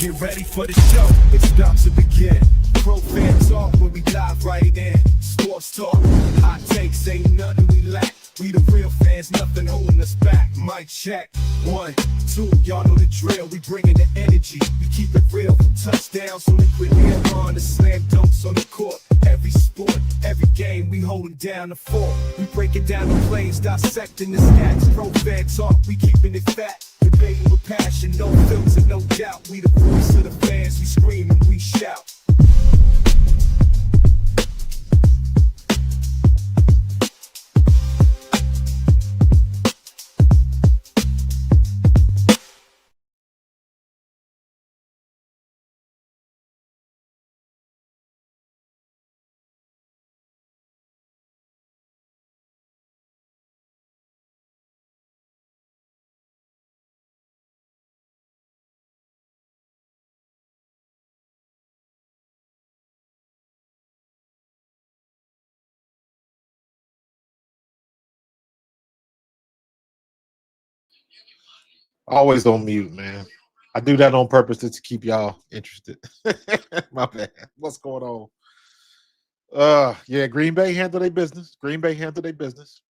Get ready for the show, it's about to begin. Pro fan talk when we dive right in. Sports talk, hot takes, ain't nothing we lack. We the real fans, nothing holding us back. Mic check, 1, 2, y'all know the drill. We bringing the energy, we keep it real. From touchdowns on the quick on the slam dunks on the court. Every sport, every game, we holding down the fort. We breaking down the plays, dissecting the stats. Pro fan talk, we keeping it fat. Debating with passion, no filter, no doubt. We the voice of the fans, we scream and we shout. Always on mute, man. I do that on purpose just to keep y'all interested. My bad. What's going on? Yeah, Green Bay handled their business. Green Bay handled their business.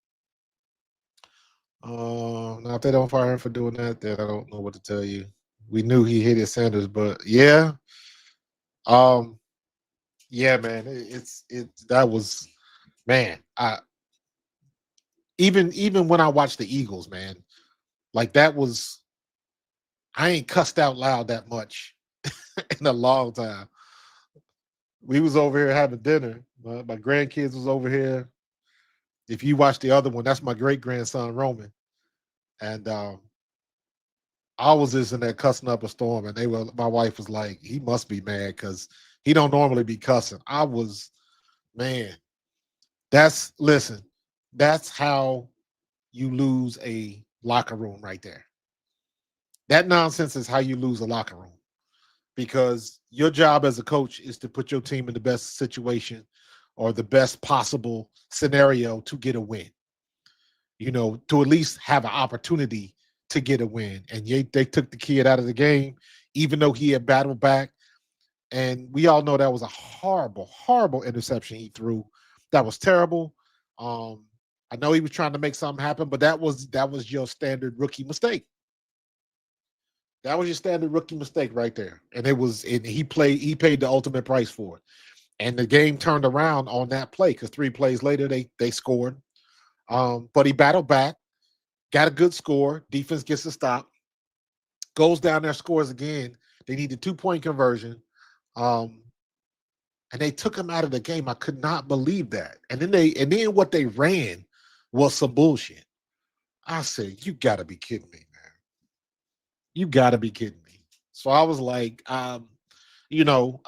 Now if they don't fire him for doing that, then I don't know what to tell you. We knew he hated Sanders, but yeah. Yeah, man. That was, man. Even when I watched the Eagles, man, like that was, I ain't cussed out loud that much in a long time. We was over here having dinner. My grandkids was over here. If you watch the other one, that's my great grandson Roman, and I was just in there cussing up a storm, and my wife was like, "He must be mad because he don't normally be cussing." I was, man. Listen, that's how you lose a locker room right there. That nonsense is how you lose a locker room, because your job as a coach is to put your team in the best situation or the best possible scenario to get a win, to at least have an opportunity to get a win. And they took the kid out of the game, even though he had battled back. And we all know that was a horrible, horrible interception he threw. That was terrible. I know he was trying to make something happen, but that was your standard rookie mistake. That was your standard rookie mistake right there. And he paid the ultimate price for it. And the game turned around on that play, because 3 plays later they scored. But he battled back, got a good score. Defense gets a stop, goes down there, scores again. They needed 2-point conversion. And they took him out of the game. I could not believe that. And then what they ran was some bullshit. I said, you got to be kidding me, man. You got to be kidding me. So I was like, I don't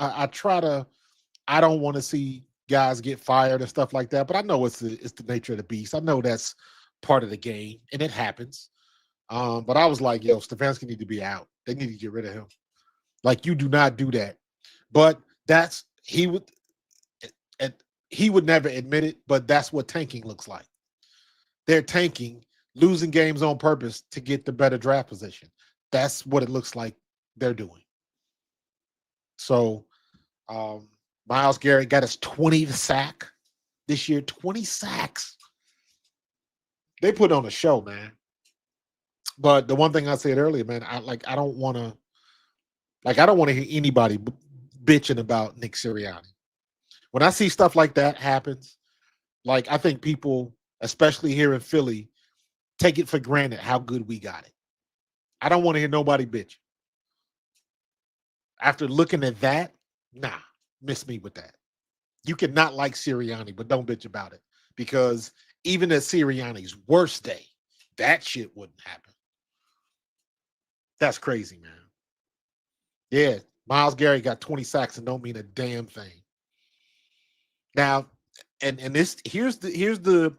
want to see guys get fired and stuff like that, but I know it's the nature of the beast. I know that's part of the game, and it happens. But I was like, yo, Stefanski need to be out. They need to get rid of him. Like, you do not do that. But he would never admit it, but that's what tanking looks like. They're tanking, losing games on purpose to get the better draft position. That's what it looks like they're doing. So Myles Garrett got his 20th sack this year. 20 sacks. They put on a show, man. But the one thing I said earlier, man, I don't want to hear anybody bitching about Nick Sirianni. When I see stuff like that happens, like, I think people, especially here in Philly, take it for granted how good we got it. I don't want to hear nobody bitch. After looking at that, nah, miss me with that. You can not like Sirianni, but don't bitch about it, because even at Sirianni's worst day, that shit wouldn't happen. That's crazy, man. Yeah, Myles Garrett got 20 sacks and don't mean a damn thing. Now, and this here's the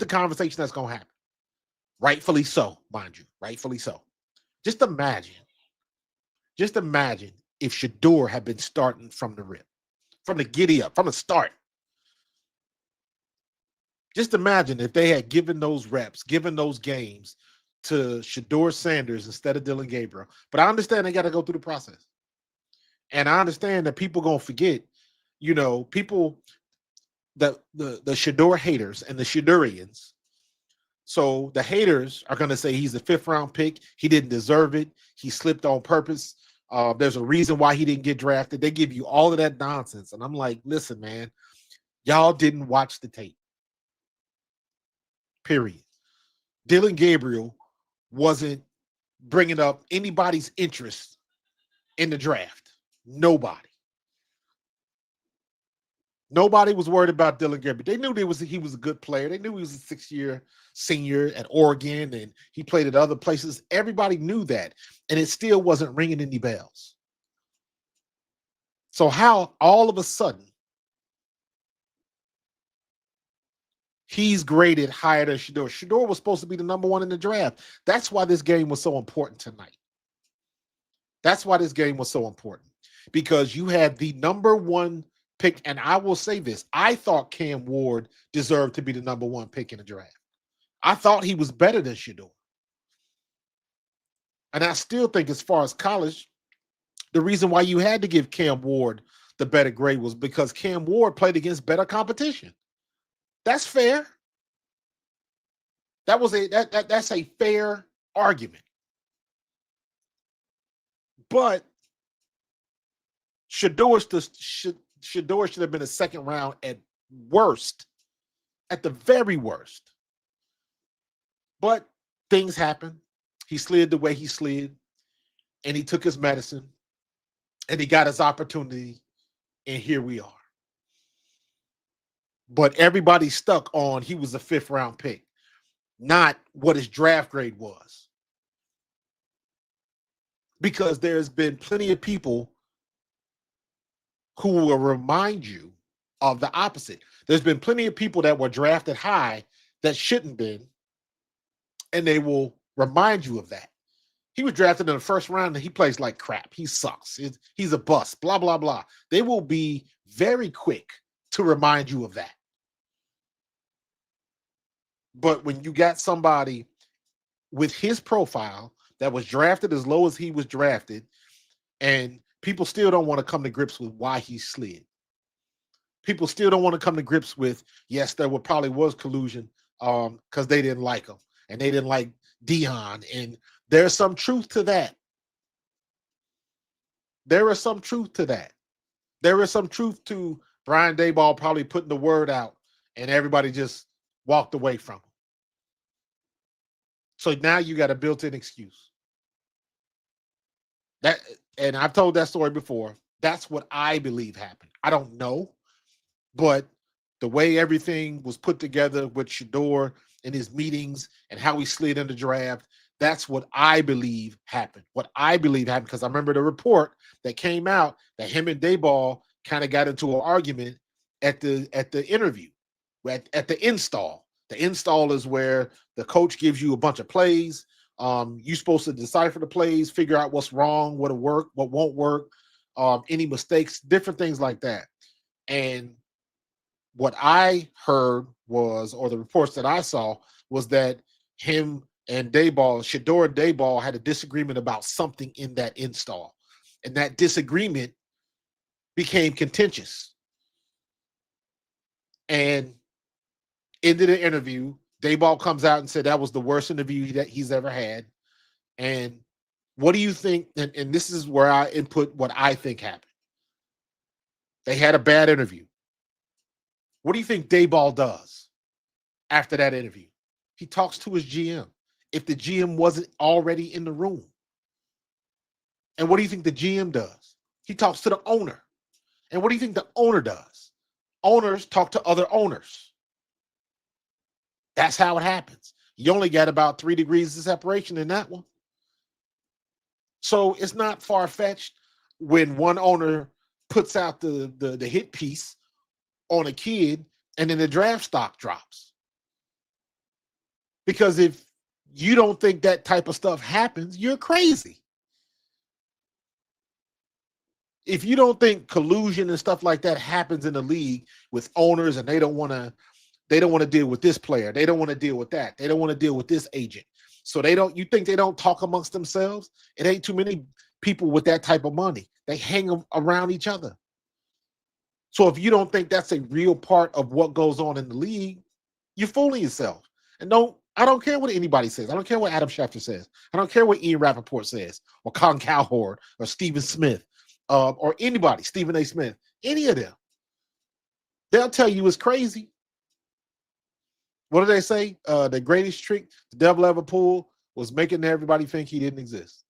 conversation that's gonna happen. Rightfully so, mind you. Rightfully so. Just imagine if Shaduer had been starting from the rip, from the giddy up, from the start. Just imagine if they had given those reps, given those games to Shaduer Sanders instead of Dylan Gabriel. But I understand they got to go through the process. And I understand that people gonna forget, people, the Shedeur haters and the Shedeurians. So the haters are gonna say he's a 5th-round pick. He didn't deserve it. He slipped on purpose. There's a reason why he didn't get drafted. They give you all of that nonsense, and I'm like, listen, man, y'all didn't watch the tape. Period. Dylan Gabriel wasn't bringing up anybody's interest in the draft. Nobody was worried about Dylan Gabriel. They knew he was a good player. They knew he was a 6-year senior at Oregon, and he played at other places. Everybody knew that, and it still wasn't ringing any bells. So how all of a sudden he's graded higher than Shedeur? Shedeur was supposed to be the number 1 in the draft. That's why this game was so important tonight. That's why this game was so important, because you had the number 1 pick. And I will say this, I thought Cam Ward deserved to be the number 1 pick in the draft. I thought he was better than Shedeur. And I still think, as far as college, the reason why you had to give Cam Ward the better grade was because Cam Ward played against better competition. That's fair. That's a fair argument. But Shedeur should have been a 2nd round at worst, at the very worst. But things happen. He slid the way he slid, and he took his medicine, and he got his opportunity, and here we are. But everybody's stuck on he was a 5th-round pick, not what his draft grade was. Because there's been plenty of people who will remind you of the opposite. There's been plenty of people that were drafted high that shouldn't been, and they will remind you of that. He was drafted in the 1st round, and he plays like crap. He sucks. He's a bust, blah, blah, blah. They will be very quick to remind you of that. But when you got somebody with his profile that was drafted as low as he was drafted, and people still don't want to come to grips with why he slid. People still don't want to come to grips with, yes, there probably was collusion because they didn't like him, and they didn't like Dion, and there's some truth to that. There is some truth to that. There is some truth to Brian Daboll probably putting the word out, and everybody just walked away from him. So now you got a built-in excuse. And I've told that story before. That's what I believe happened. I don't know, but the way everything was put together with Shedeur and his meetings and how he slid in the draft, that's what I believe happened. What I believe happened, because I remember the report that came out that him and Daboll kind of got into an argument at the interview, at the install. The install is where the coach gives you a bunch of plays. You're supposed to decipher the plays, figure out what's wrong, what'll work, what won't work, any mistakes, different things like that. And what I heard was, or the reports that I saw, was that him and Daboll, Shedeur and Daboll, had a disagreement about something in that install. And that disagreement became contentious. And into the interview, Daboll comes out and said that was the worst interview that he's ever had. And what do you think? And this is where I input what I think happened. They had a bad interview. What do you think Daboll does after that interview? He talks to his GM. If the GM wasn't already in the room. And what do you think the GM does? He talks to the owner. And what do you think the owner does? Owners talk to other owners. That's how it happens. You only got about 3 degrees of separation in that one. So it's not far-fetched when one owner puts out the hit piece on a kid and then the draft stock drops. Because if you don't think that type of stuff happens, you're crazy. If you don't think collusion and stuff like that happens in the league with owners and they don't want to deal with this player, they don't want to deal with that, they don't want to deal with this agent, so you think they don't talk amongst themselves? It ain't too many people with that type of money. They hang around each other. So if you don't think that's a real part of what goes on in the league, you're fooling yourself. And I don't care what anybody says. I don't care what Adam Schefter says. I don't care what Ian Rappaport says, or Colin Cowherd, or Stephen Smith, or anybody, Stephen A. Smith, any of them. They'll tell you it's crazy. What do they say? The greatest trick the devil ever pulled was making everybody think he didn't exist.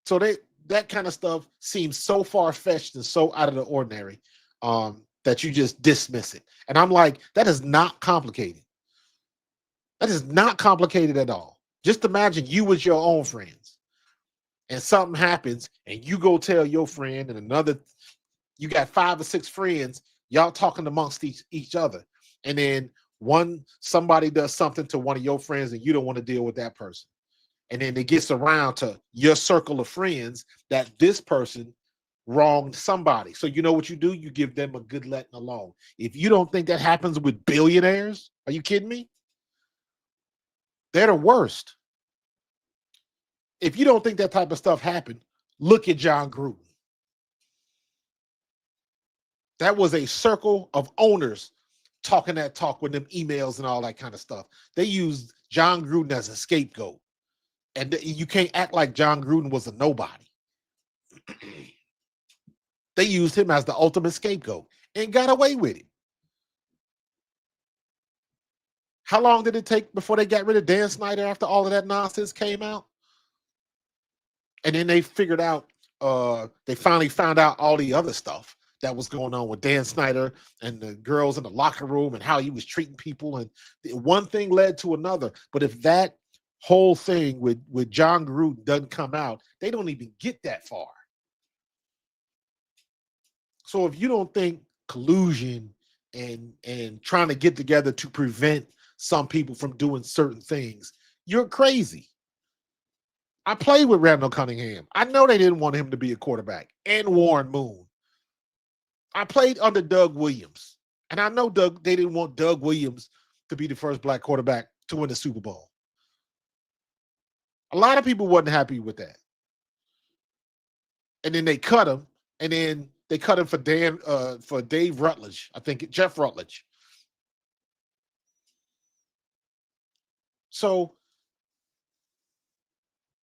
So that kind of stuff seems so far-fetched and so out of the ordinary that you just dismiss it. And I'm like, that is not complicated. That is not complicated at all. Just imagine you with your own friends and something happens and you go tell your friend and another, you got 5 or 6 friends, y'all talking amongst each other. And then somebody does something to one of your friends and you don't want to deal with that person. And then it gets around to your circle of friends that this person wronged somebody. So you know what you do? You give them a good letting alone. If you don't think that happens with billionaires, are you kidding me? They're the worst. If you don't think that type of stuff happened, look at John Gruden. That was a circle of owners talking that talk with them emails and all that kind of stuff. They used John Gruden as a scapegoat. And you can't act like John Gruden was a nobody. They used him as the ultimate scapegoat and got away with it. How long did it take before they got rid of Dan Snyder after all of that nonsense came out? And then they figured out, they finally found out all the other stuff that was going on with Dan Snyder and the girls in the locker room and how he was treating people. And one thing led to another. But if that whole thing with John Gruden doesn't come out, they don't even get that far. So if you don't think collusion and trying to get together to prevent some people from doing certain things, you're crazy. I played with Randall Cunningham. I know they didn't want him to be a quarterback, and Warren Moon. I played under Doug Williams, and I know they didn't want Doug Williams to be the first black quarterback to win the Super Bowl. A lot of people wasn't happy with that. And then they cut him, and then they cut him for Dave Rutledge. I think Jeff Rutledge. So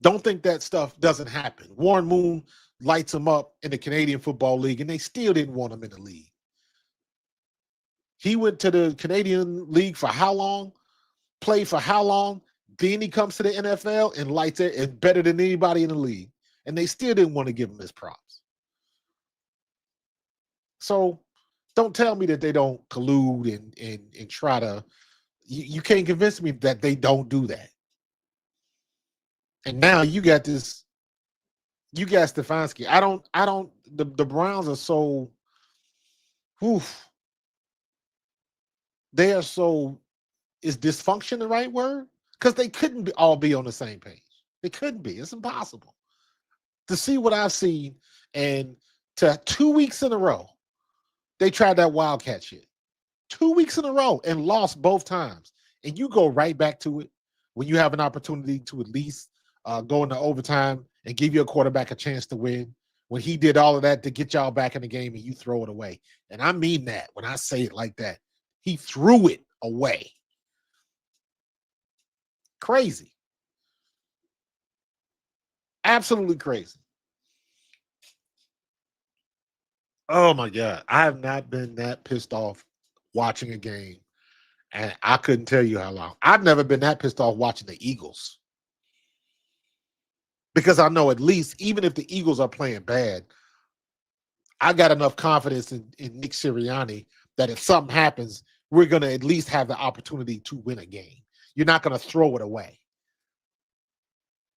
don't think that stuff doesn't happen. Warren Moon lights him up in the Canadian Football League, and they still didn't want him in the league. He went to the Canadian League for how long? Played for how long? Then he comes to the NFL and lights it and better than anybody in the league. And they still didn't want to give him his props. So don't tell me that they don't collude and try to. You can't convince me that they don't do that. And now you got this. You got Stefanski. The Browns are so. Oof. They are so. Is dysfunction the right word? Because they couldn't all be on the same page. They couldn't be. It's impossible. To see what I've seen, and to 2 weeks in a row, they tried that Wildcat shit. 2 weeks in a row and lost both times. And you go right back to it when you have an opportunity to at least go into overtime and give your quarterback a chance to win. When he did all of that to get y'all back in the game and you throw it away. And I mean that when I say it like that. He threw it away. Crazy. Absolutely crazy. Oh my God. I have not been that pissed off watching a game. And I couldn't tell you how long. I've never been that pissed off watching the Eagles. Because I know at least, even if the Eagles are playing bad, I got enough confidence in Nick Sirianni that if something happens, we're going to at least have the opportunity to win a game. You're not going to throw it away.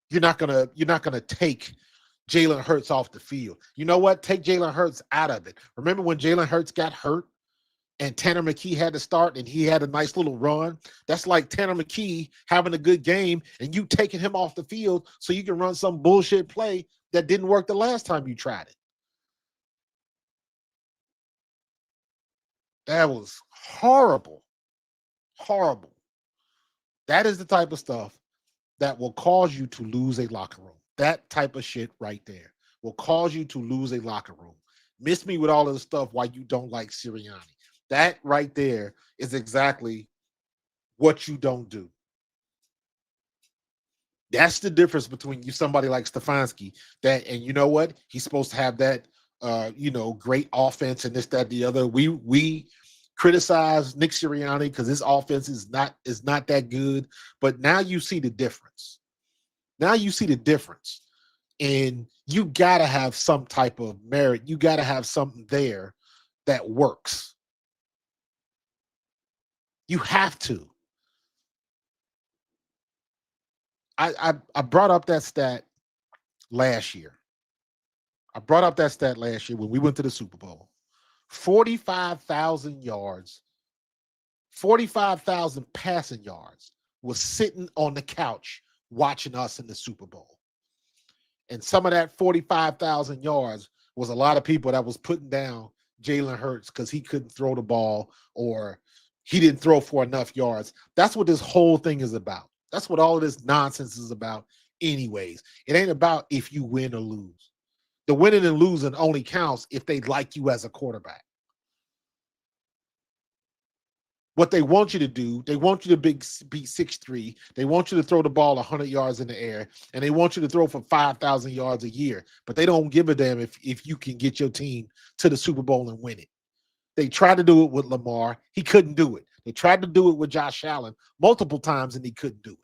You're not gonna take Jalen Hurts off the field. You know what? Take Jalen Hurts out of it. Remember when Jalen Hurts got hurt and Tanner McKee had to start and he had a nice little run? That's like Tanner McKee having a good game and you taking him off the field so you can run some bullshit play that didn't work the last time you tried it. That was horrible. Horrible. That is the type of stuff that will cause you to lose a locker room. That type of shit right there will cause you to lose a locker room. Miss me with all of the stuff why you don't like Sirianni. That right there is exactly what you don't do. That's the difference between you, somebody like Stefanski, that, and you know what? He's supposed to have that, great offense and this, that, the other. We criticize Nick Sirianni because his offense is not that good. But now you see the difference. Now you see the difference. And you gotta have some type of merit. You gotta have something there that works. You have to. I brought up that stat last year. I brought up that stat last year when we went to the Super Bowl. 45,000 yards, 45,000 passing yards was sitting on the couch watching us in the Super Bowl. And some of that 45,000 yards was a lot of people that was putting down Jalen Hurts because he couldn't throw the ball or he didn't throw for enough yards. That's what this whole thing is about. That's what all of this nonsense is about anyways. It ain't about if you win or lose. The winning and losing only counts if they like you as a quarterback. What they want you to do, they want you to be 6'3". They want you to throw the ball 100 yards in the air, and they want you to throw for 5,000 yards a year. But they don't give a damn if you can get your team to the Super Bowl and win it. They tried to do it with Lamar. He couldn't do it. They tried to do it with Josh Allen multiple times, and he couldn't do it.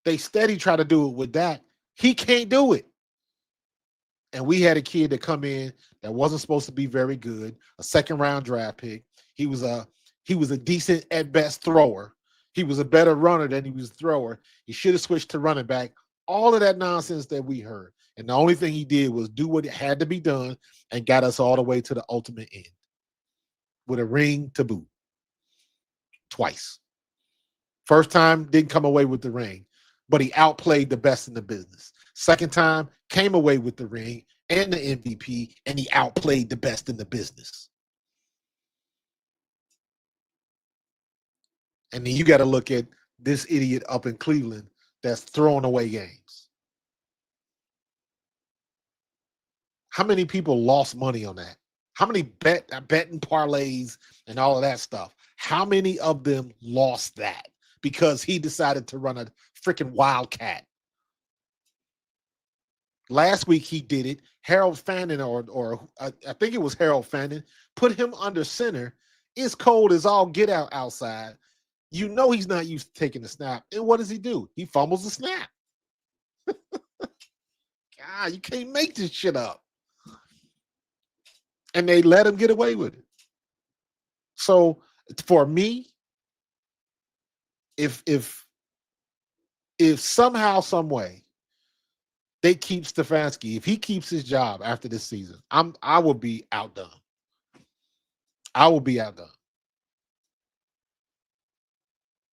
They steady try to do it with that. He can't do it. And we had a kid that come in that wasn't supposed to be very good, a second-round draft pick. He was a decent at best thrower. He was a better runner than he was a thrower. He should have switched to running back. All of that nonsense that we heard. And the only thing he did was do what had to be done and got us all the way to the ultimate end with a ring to boot. Twice. First time, didn't come away with the ring, but he outplayed the best in the business. Second time, came away with the ring and the MVP, and he outplayed the best in the business. And then you got to look at this idiot up in Cleveland that's throwing away games. How many people lost money on that? How many betting parlays and all of that stuff? How many of them lost that because he decided to run a freaking wildcat? Last week he did it. Harold Fannin, or I think it was Harold Fannin, put him under center. It's cold as all get out outside. You know he's not used to taking the snap. And what does he do? He fumbles the snap. God, you can't make this shit up. And they let him get away with it. So for me, if somehow, some way, they keep Stefanski, if he keeps his job after this season, I will be outdone. I will be outdone.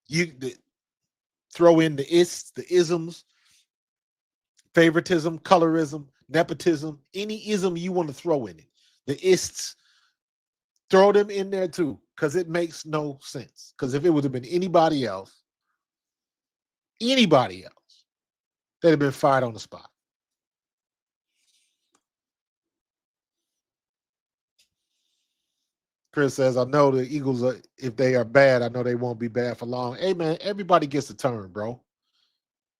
You throw in the ists, the isms, favoritism, colorism, nepotism, any ism you want to throw in it. The ists, throw them in there too, because it makes no sense. Because if it would have been anybody else, they'd have been fired on the spot. Chris says, I know the Eagles, if they are bad, I know they won't be bad for long. Hey, man, everybody gets a turn, bro.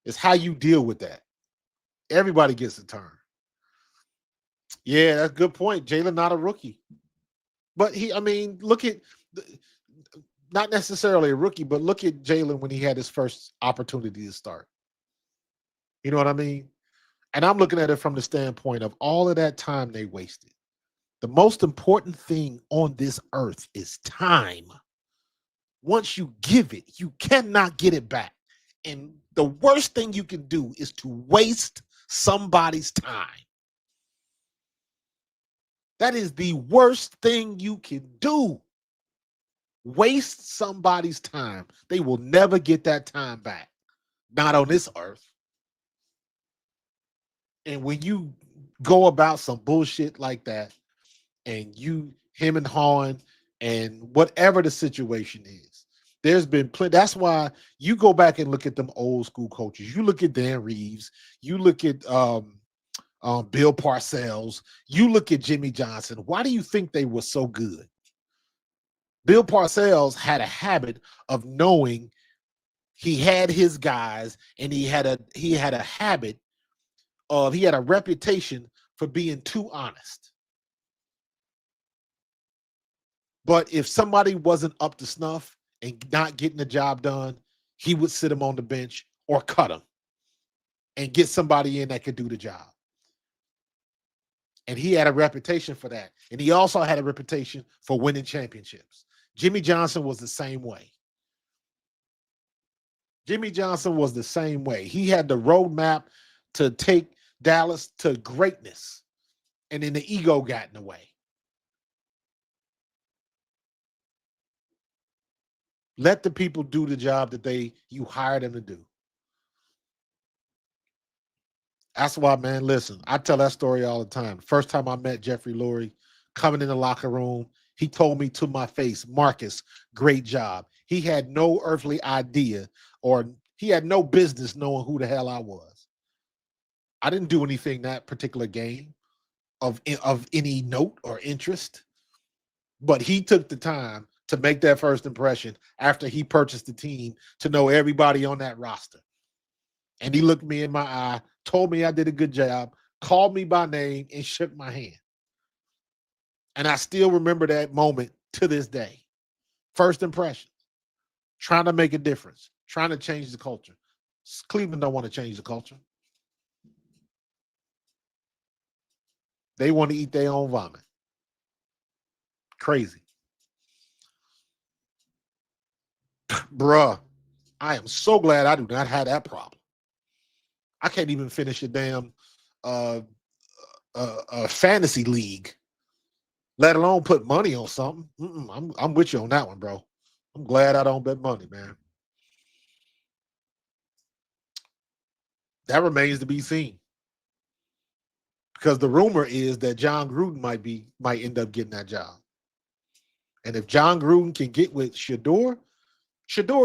It's how you deal with that. Everybody gets a turn. Yeah, that's a good point. Jalen, not a rookie. But look at, not necessarily a rookie, but look at Jalen when he had his first opportunity to start. You know what I mean? And I'm looking at it from the standpoint of all of that time they wasted. The most important thing on this earth is time. Once you give it, you cannot get it back. And the worst thing you can do is to waste somebody's time. That is the worst thing you can do. Waste somebody's time. They will never get that time back. Not on this earth. And when you go about some bullshit like that, and you him and hawing and whatever the situation is, There's been plenty. That's why you go back and look at them old school coaches. You look at Dan Reeves. You look at Bill Parcells. You look at Jimmy Johnson. Why do you think they were so good? Bill Parcells had a habit of knowing he had his guys, and he had a habit of, he had a reputation for being too honest. But if somebody wasn't up to snuff and not getting the job done, he would sit them on the bench or cut them and get somebody in that could do the job. And he had a reputation for that. And he also had a reputation for winning championships. Jimmy Johnson was the same way. Jimmy Johnson was the same way. He had the roadmap to take Dallas to greatness. And then the ego got in the way. Let the people do the job that you hired them to do. That's why, man, listen, I tell that story all the time. First time I met Jeffrey Lurie, coming in the locker room, he told me to my face, Marcus, great job. He had no earthly idea, or he had no business knowing who the hell I was. I didn't do anything that particular game of any note or interest, but he took the time to make that first impression after he purchased the team to know everybody on that roster. And he looked me in my eye, told me I did a good job, called me by name, and shook my hand. And I still remember that moment to this day. First impression, trying to make a difference, trying to change the culture. Cleveland don't want to change the culture. They want to eat their own vomit. Crazy. Bruh, I am so glad I do not have that problem. I can't even finish a damn fantasy league, let alone put money on something. I'm with you on that one, bro. I'm glad I don't bet money, man. That remains to be seen. Because the rumor is that John Gruden might end up getting that job. And if John Gruden can get with Shedeur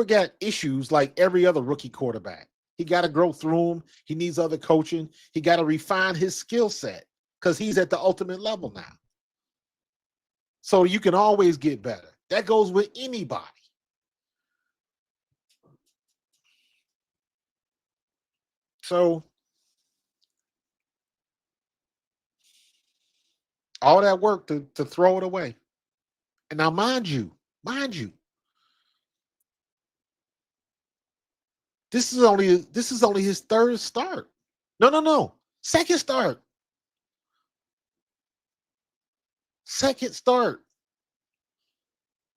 got issues like every other rookie quarterback. He got to grow through them. He needs other coaching. He got to refine his skill set because he's at the ultimate level now. So you can always get better. That goes with anybody. So all that work to throw it away. And now, mind you, this is only his third start. No. Second start. Second start.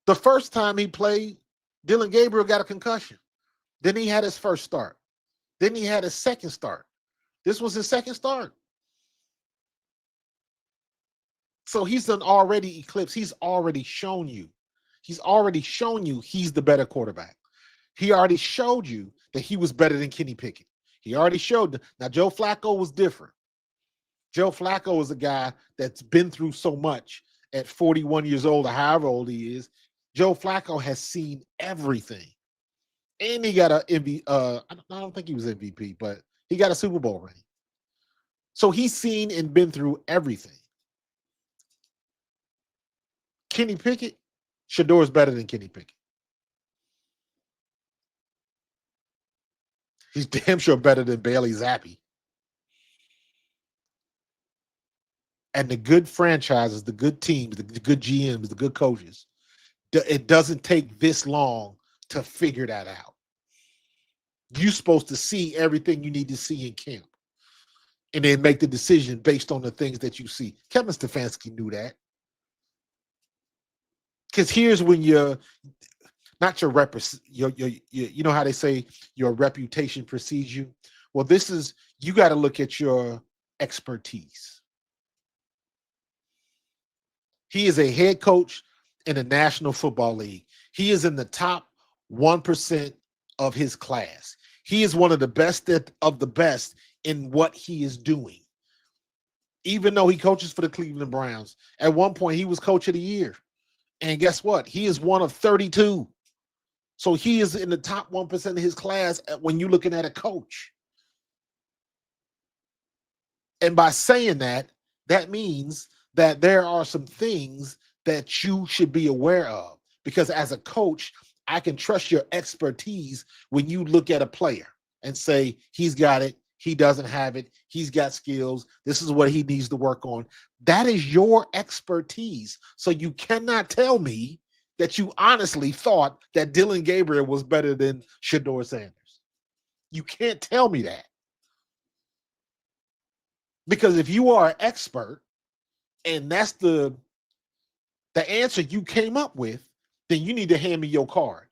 The first time he played, Dylan Gabriel got a concussion. Then he had his first start. Then he had his second start. This was his second start. So he's done already eclipsed. He's already shown you. He's the better quarterback. He already showed you that he was better than Kenny Pickett. He already showed. Now, Joe Flacco was different. Joe Flacco is a guy that's been through so much at 41 years old or however old he is. Joe Flacco has seen everything. And he got a MVP. I don't think he was MVP, but he got a Super Bowl ring. So he's seen and been through everything. Kenny Pickett, Shedeur is better than Kenny Pickett. He's damn sure better than Bailey Zappi. And the good franchises, the good teams, the good GMs, the good coaches, it doesn't take this long to figure that out. You're supposed to see everything you need to see in camp and then make the decision based on the things that you see. Kevin Stefanski knew that. Because here's when you're not your you know how they say your reputation precedes you? Well, you got to look at your expertise. He is a head coach in the National Football League. He is in the top 1% of his class. He is one of the best of the best in what he is doing. Even though he coaches for the Cleveland Browns, at one point he was coach of the year. And guess what? He is one of 32. So he is in the top 1% of his class when you're looking at a coach. And by saying that, that means that there are some things that you should be aware of. Because as a coach, I can trust your expertise when you look at a player and say, he's got it, he doesn't have it, he's got skills, this is what he needs to work on. That is your expertise. So you cannot tell me that you honestly thought that Dylan Gabriel was better than Shaduer Sanders. You can't tell me that. Because if you are an expert and that's the answer you came up with, then you need to hand me your card.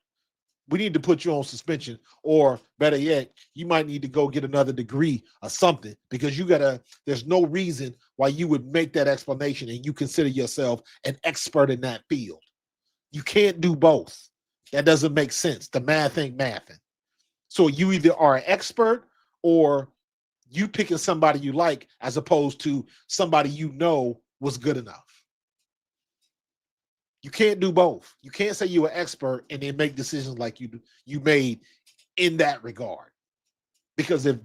We need to put you on suspension, or better yet, you might need to go get another degree or something, because there's no reason why you would make that explanation and you consider yourself an expert in that field. You can't do both. That doesn't make sense. The math ain't mathing. So you either are an expert or you picking somebody you like as opposed to somebody you know was good enough. You can't do both. You can't say you're an expert and then make decisions like you made in that regard. Because if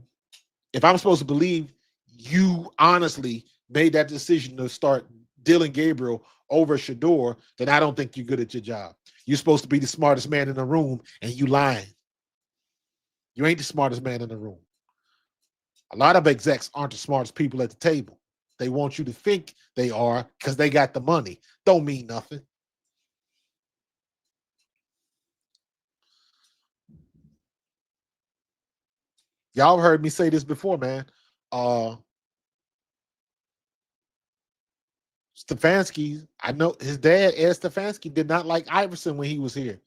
I'm supposed to believe you honestly made that decision to start Dylan Gabriel over Shedeur, then I don't think you're good at your job. You're supposed to be the smartest man in the room, and you lying. You ain't the smartest man in the room. A lot of execs aren't the smartest people at the table. They want you to think they are because they got the money. Don't mean nothing. Y'all heard me say this before, man. Stefanski, I know his dad, Ed Stefanski, did not like Iverson when he was here.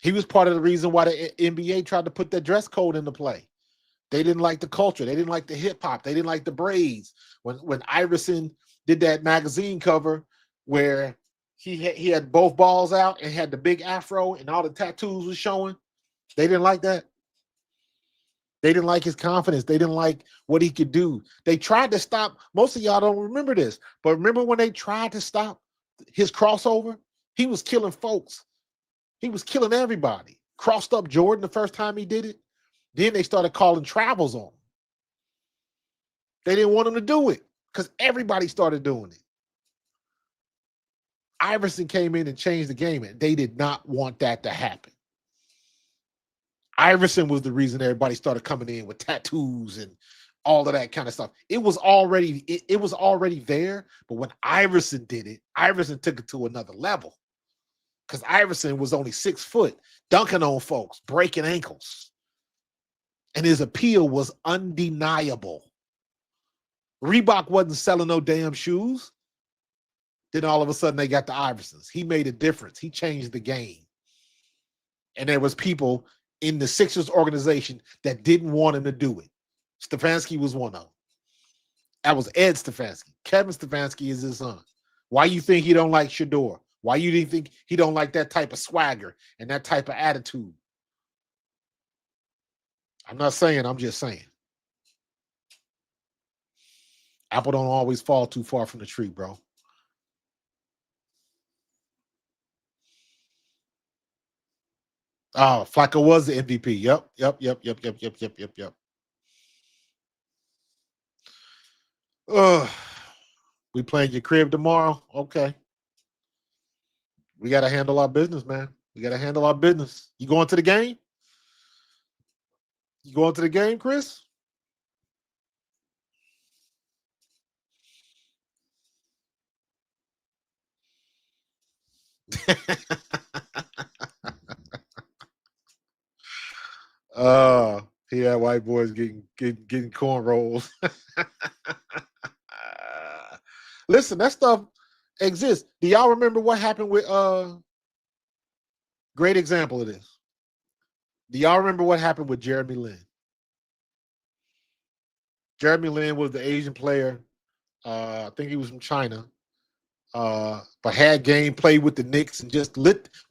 He was part of the reason why the NBA tried to put that dress code into play. They didn't like the culture. They didn't like the hip hop. They didn't like the braids. When Iverson did that magazine cover where he had both balls out and had the big afro and all the tattoos was showing, they didn't like that. They didn't like his confidence. They didn't like what he could do. They tried to stop. Most of y'all don't remember this, but remember when they tried to stop his crossover? He was killing folks. He was killing everybody. Crossed up Jordan the first time he did it. Then they started calling travels on him. They didn't want him to do it because everybody started doing it. Iverson came in and changed the game, and they did not want that to happen. Iverson was the reason everybody started coming in with tattoos and all of that kind of stuff. It was already there, but when Iverson did it, Iverson took it to another level. Because Iverson was only 6 foot, dunking on folks, breaking ankles. And his appeal was undeniable. Reebok wasn't selling no damn shoes. Then all of a sudden they got the Iversons. He made a difference. He changed the game. And there was people in the Sixers organization that didn't want him to do it. Stefanski was one of them. That was Ed Stefanski. Kevin Stefanski is his son. Why you think he don't like Shedeur? Why you think he don't like that type of swagger and that type of attitude? I'm not saying, I'm just saying. Apple don't always fall too far from the tree, bro. Oh, Flacco was the MVP. Yep. We playing your crib tomorrow? Okay. We got to handle our business, man. We got to handle our business. You going to the game? You going to the game, Chris? Yeah, white boys getting cornrows. Listen, that stuff exists. Do y'all remember what happened with great example of this? Do y'all remember what happened with Jeremy Lin? Jeremy Lin was the Asian player. I think he was from China. But had game, played with the Knicks, and just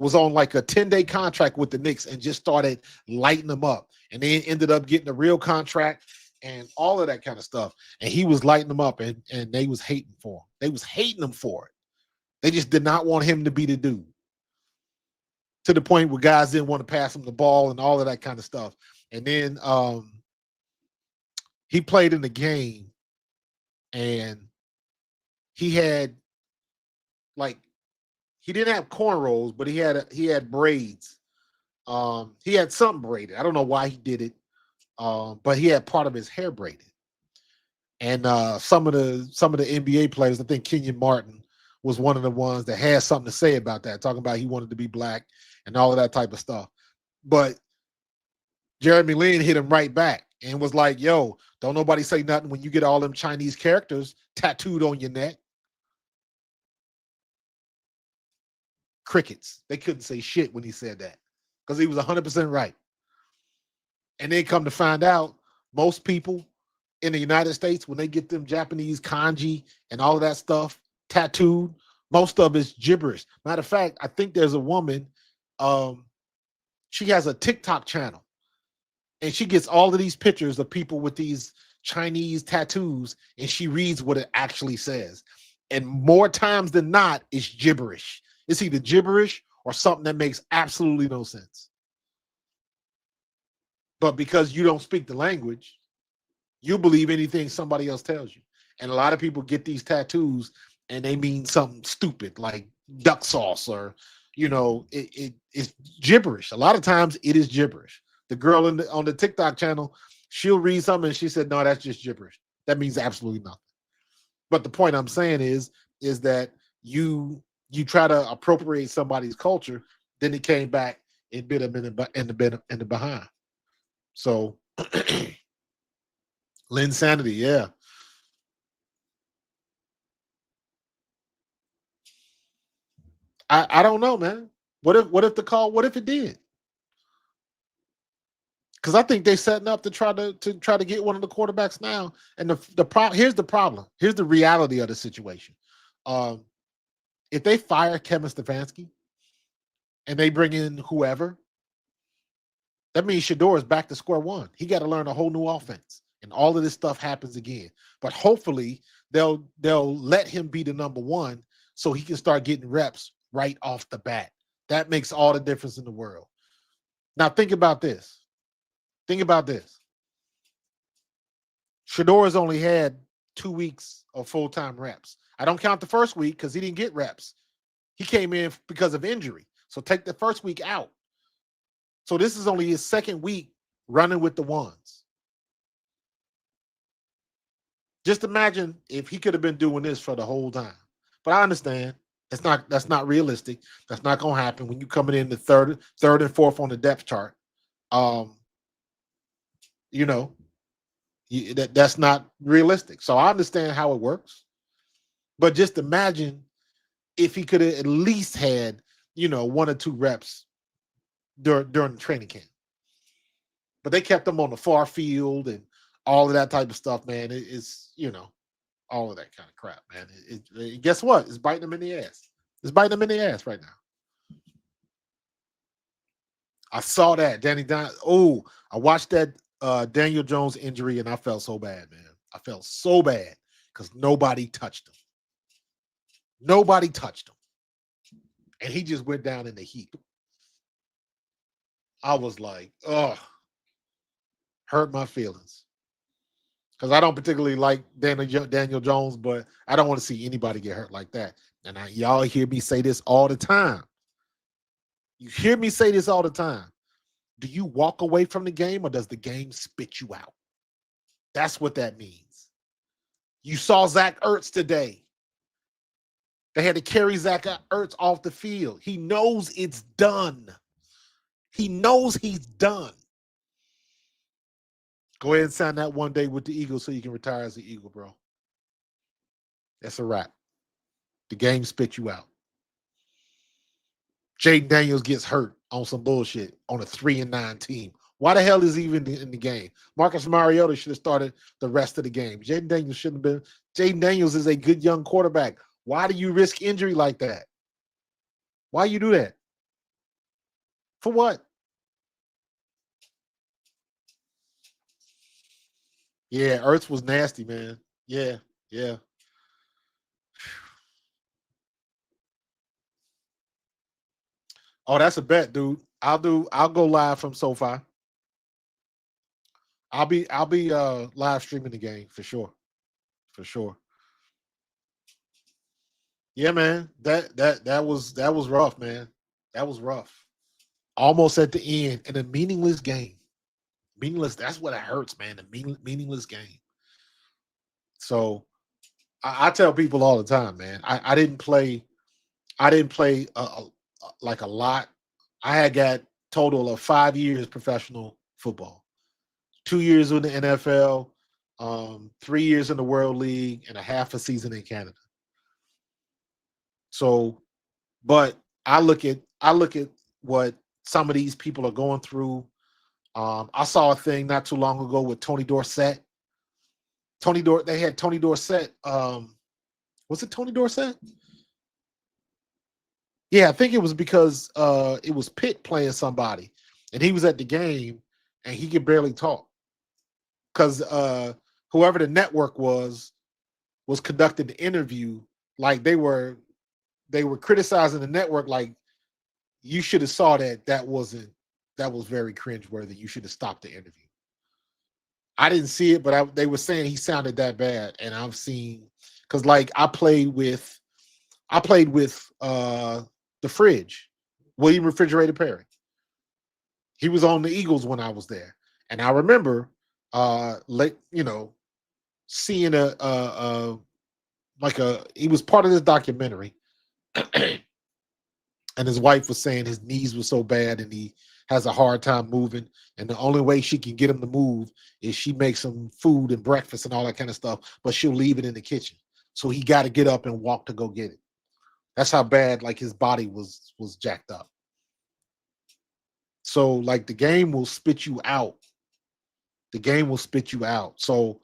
was on like a 10-day contract with the Knicks and just started lighting them up. And then ended up getting a real contract and all of that kind of stuff. And he was lighting them up, and they was hating for him. They was hating him for it. They just did not want him to be the dude. to the point where guys didn't want to pass him the ball and all of that kind of stuff. And then he played in the game, and he had like he didn't have cornrows, but he had braids. He had something braided. I don't know why he did it, but he had part of his hair braided. And some of the NBA players, I think Kenyon Martin was one of the ones that had something to say about that, talking about he wanted to be black and all of that type of stuff. But Jeremy Lin hit him right back and was like, yo, don't nobody say nothing when you get all them Chinese characters tattooed on your neck. Crickets. They couldn't say shit when he said that because he was 100% right. And then come to find out, most people in the United States, when they get them Japanese kanji and all of that stuff tattooed, most of it's gibberish. Matter of fact, I think there's a woman, she has a TikTok channel, and she gets all of these pictures of people with these Chinese tattoos, and she reads what it actually says. And more times than not, it's gibberish. It's either gibberish or something that makes absolutely no sense. But because you don't speak the language, you believe anything somebody else tells you. And a lot of people get these tattoos and they mean something stupid like duck sauce, or, it's gibberish. A lot of times it is gibberish. The girl on the TikTok channel, she'll read something and she said, no, that's just gibberish. That means absolutely nothing. But the point I'm saying is that you try to appropriate somebody's culture, then it came back and bit them in the behind. So Linsanity, yeah. I don't know, man. What if it did? Because I think they're setting up to try to get one of the quarterbacks now. And here's the problem. Here's the reality of the situation. If they fire Kevin Stefanski and they bring in whoever, that means Shedeur is back to square one. He got to learn a whole new offense, and all of this stuff happens again. But hopefully they'll let him be the number one so he can start getting reps right off the bat. That makes all the difference in the world. Now think about this. Shedeur has only had 2 weeks of full-time reps. I don't count the first week because he didn't get reps. He came in because of injury. So take the first week out. So this is only his second week running with the ones. Just imagine if he could have been doing this for the whole time. But I understand that's not realistic. That's not going to happen when you coming in the third and fourth on the depth chart. That's not realistic. So I understand how it works. But just imagine if he could have at least had, 1 or 2 reps during the training camp. But they kept him on the far field and all of that type of stuff, man. It's, all of that kind of crap, man. Guess what? It's biting them in the ass. It's biting them in the ass right now. I saw that. I watched that Daniel Jones injury, and I felt so bad, man. I felt so bad because nobody touched him. Nobody touched him. And he just went down in the heap. I was like, oh, hurt my feelings. Because I don't particularly like Daniel Jones, but I don't want to see anybody get hurt like that. And y'all hear me say this all the time. You hear me say this all the time. Do you walk away from the game, or does the game spit you out? That's what that means. You saw Zach Ertz today. They had to carry Zach Ertz off the field. He knows it's done. He knows he's done. Go ahead and sign that 1 day with the Eagles so you can retire as an Eagle, bro. That's a wrap. The game spit you out. Jaden Daniels gets hurt on some bullshit on a 3-9 team. Why the hell is he even in the game? Marcus Mariota should have started the rest of the game. Jaden Daniels shouldn't have been. Jaden Daniels is a good young quarterback. Why do you risk injury like that? Why you do that? For what? Yeah, Ertz was nasty, man. Yeah. Oh, that's a bet, dude. I'll go live from SoFi. I'll be live streaming the game for sure. For sure. Yeah, man. That was rough, man. That was rough. Almost at the end in a meaningless game. Meaningless. That's what it hurts, man. The meaningless game. So I tell people all the time, man. I didn't play. I didn't play like a lot. I had got total of 5 years professional football. 2 years in the NFL, 3 years in the World League, and a half a season in Canada. So, but I look at what some of these people are going through. I saw a thing not too long ago with Tony Dorsett. They had Tony Dorsett. Was it Tony Dorsett? Yeah, I think it was because it was Pitt playing somebody, and he was at the game, and he could barely talk because whoever the network was conducting the interview. Like they were criticizing the network. Like you should have saw that was very cringeworthy. You should have stopped the interview. I didn't see it, but they were saying he sounded that bad, and I've seen because like I played with the fridge, William Refrigerator Perry. He was on the Eagles when I was there, and I remember late, seeing he was part of this documentary, and his wife was saying his knees were so bad and he has a hard time moving, and the only way she can get him to move is she makes him food and breakfast and all that kind of stuff, but she'll leave it in the kitchen, so he got to get up and walk to go get it. That's how bad like his body was jacked up. So like the game will spit you out. The game will spit you out. So,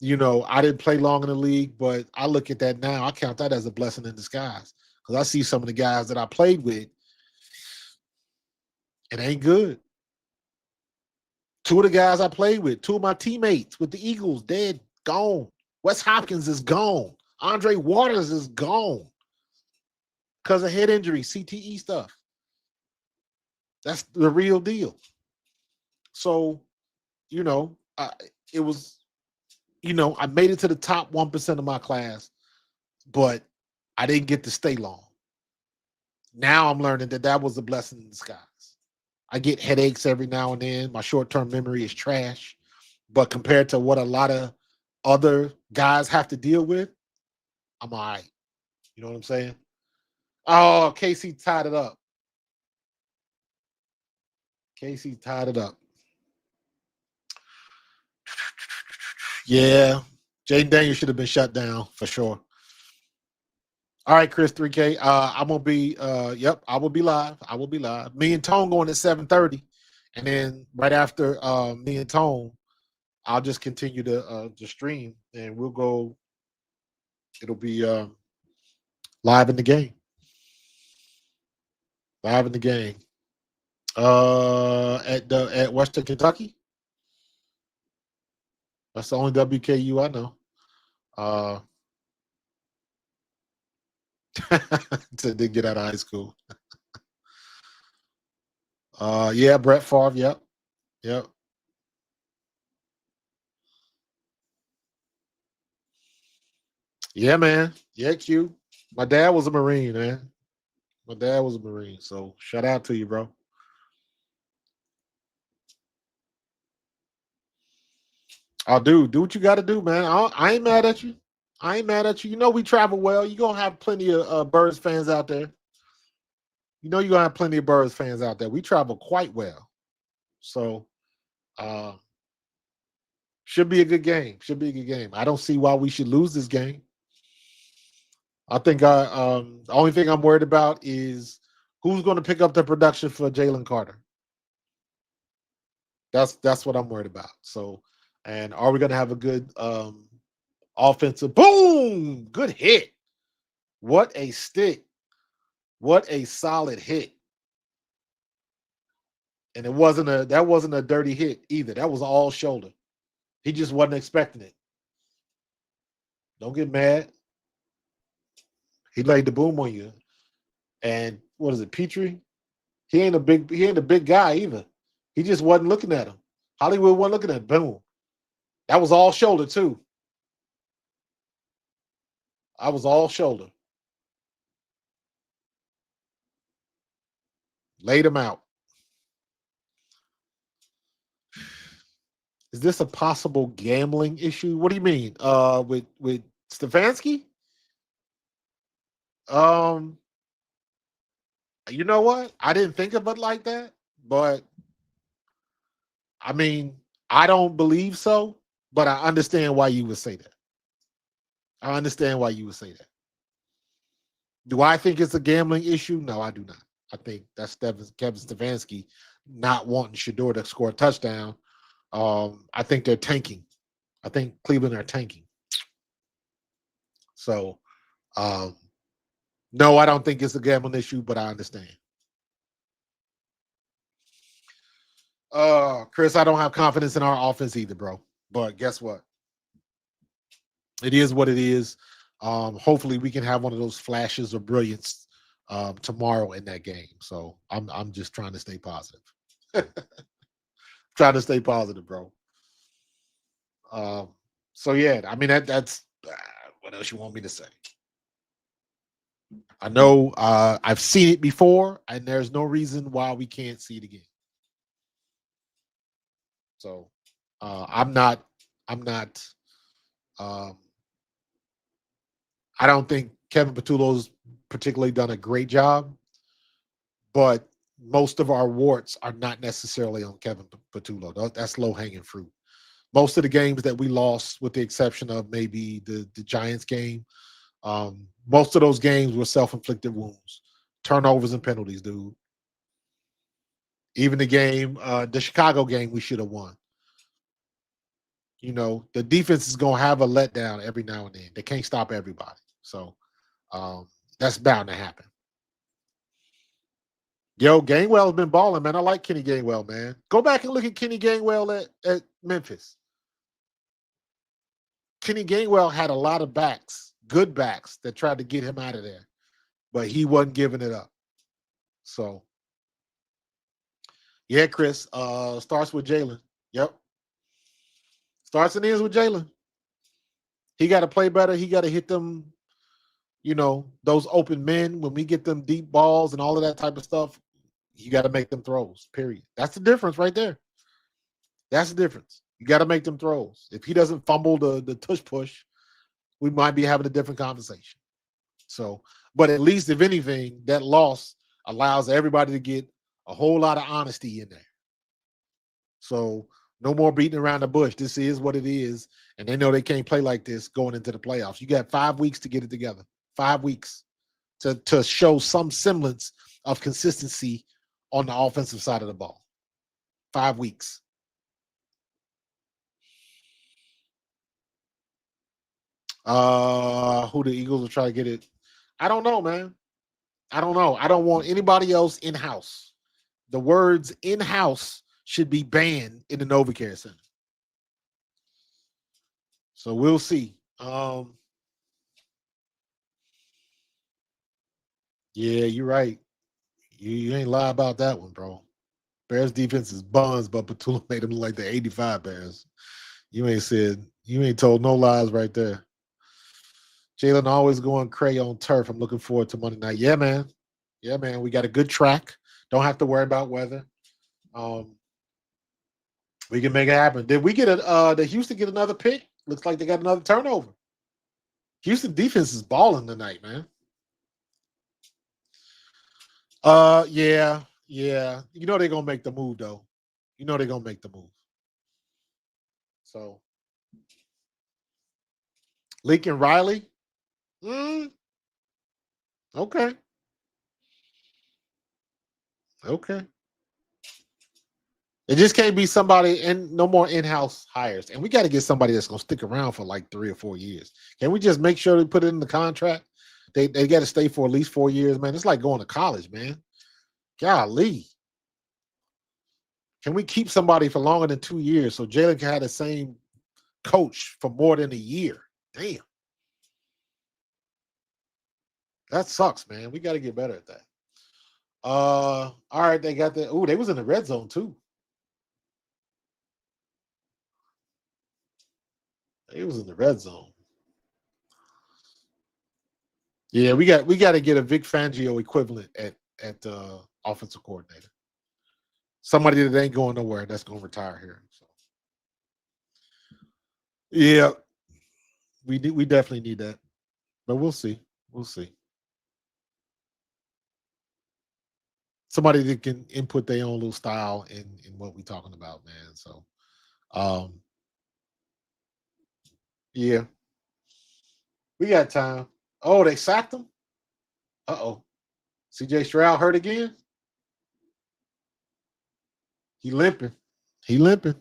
I didn't play long in the league, but I look at that now. I count that as a blessing in disguise because I see some of the guys that I played with. It ain't good. Two of the guys I played with, two of my teammates with the Eagles, dead, gone. Wes Hopkins is gone. Andre Waters is gone because of head injury, CTE stuff. That's the real deal. So, it was, I made it to the top 1% of my class, but I didn't get to stay long. Now I'm learning that was a blessing in disguise. I get headaches every now and then. My short-term memory is trash, but compared to what a lot of other guys have to deal with, I'm all right. You know what I'm saying? Oh, Casey tied it up. Casey tied it up. Yeah. Jaden Daniels should have been shut down for sure. All right, Chris 3K. I'm gonna be I will be live. I will be live. Me and Tone going at 7:30. And then right after me and Tone, I'll just continue to stream and we'll go. It'll be live in the game. Live in the game. At Western Kentucky. That's the only WKU I know. To get out of high school. Yeah, Brett Favre. Yep. Yep. Yeah, man. Yeah, Q. My dad was a Marine, man. My dad was a Marine. So shout out to you, bro. I'll do what you got to do, man. I ain't mad at you. I ain't mad at you. You know we travel well. You're gonna have plenty of Birds fans out there. You know you're gonna have plenty of Birds fans out there. We travel quite well. So uh should be a good game. Should be a good game. I don't see why we should lose this game. I think the only thing I'm worried about is who's going to pick up the production for Jalen Carter. That's what I'm worried about. So, and are we going to have a good offensive? Boom! Good hit. What a stick. What a solid hit. And that wasn't a dirty hit either. That was all shoulder. He just wasn't expecting it. Don't get mad. He laid the boom on you. And what is it, Petrie? He ain't a big guy either. He just wasn't looking at him. Hollywood wasn't looking at him. Boom. That was all shoulder too. I was all shoulder. Laid him out. Is this a possible gambling issue? What do you mean? With Stefanski? Um, you know what? I didn't think of it like that, but I mean, I don't believe so, but I understand why you would say that. I understand why you would say that. Do I think it's a gambling issue? No, I do not. I think that's Kevin Stefanski not wanting Shedeur to score a touchdown. I think they're tanking. I think Cleveland are tanking. So, no, I don't think it's a gambling issue, but I understand. Chris, I don't have confidence in our offense either, bro. But guess what? It is what it is. Hopefully, we can have one of those flashes of brilliance tomorrow in that game. So I'm just trying to stay positive. Trying to stay positive, bro. So yeah, I mean that's what else you want me to say? I know I've seen it before, and there's no reason why we can't see it again. So I'm not. Um, I don't think Kevin Patullo's particularly done a great job, but most of our warts are not necessarily on Kevin Patullo. That's low hanging fruit. Most of the games that we lost, with the exception of maybe the Giants game, most of those games were self-inflicted wounds, turnovers and penalties, dude. Even the Chicago game, we should have won. You know, the defense is going to have a letdown every now and then. They can't stop everybody. So that's bound to happen. Yo, Gainwell has been balling, man. I like Kenny Gainwell, man. Go back and look at Kenny Gainwell at Memphis. Kenny Gainwell had a lot of backs, good backs, that tried to get him out of there, but he wasn't giving it up. So, yeah, Chris, starts with Jalen. Yep. Starts and ends with Jalen. He got to play better. He got to hit them, those open men. When we get them deep balls and all of that type of stuff, you got to make them throws, period. That's the difference right there. That's the difference. You got to make them throws. If he doesn't fumble the tush push, we might be having a different conversation. So, but at least, if anything, that loss allows everybody to get a whole lot of honesty in there. So, no more beating around the bush. This is what it is. And they know they can't play like this going into the playoffs. You got 5 weeks to get it together. 5 weeks to show some semblance of consistency on the offensive side of the ball. 5 weeks. Who the Eagles will try to get it? I don't know, man. I don't know. I don't want anybody else in-house. The words in-house should be banned in the NovaCare Center. So we'll see. Yeah, you're right. You ain't lie about that one, bro. Bears defense is buns, but Patullo made them look like the 85 Bears. You ain't told no lies right there. Jalen always going cray on turf. I'm looking forward to Monday night. Yeah, man. Yeah, man. We got a good track. Don't have to worry about weather. We can make it happen. Did we get did Houston get another pick? Looks like they got another turnover. Houston defense is balling tonight, man. Yeah. You know they're gonna make the move, though. You know they're gonna make the move. So Lincoln Riley. Okay. Okay. It just can't be somebody, and no more in-house hires. And we got to get somebody that's going to stick around for like 3 or 4 years. Can we just make sure they put it in the contract? They got to stay for at least 4 years, man. It's like going to college, man. Golly. Can we keep somebody for longer than 2 years so Jalen can have the same coach for more than a year? Damn. That sucks, man. We got to get better at that. All right, they got the. Oh, they was in the red zone too. They was in the red zone. Yeah, we got to get a Vic Fangio equivalent at offensive coordinator. Somebody that ain't going nowhere. That's going to retire here. So. Yeah, we definitely need that, but we'll see. We'll see. Somebody that can input their own little style in what we're talking about, man. So, um, yeah, we got time. Oh, they sacked him. Uh-oh. CJ Stroud hurt again. He limping. He limping.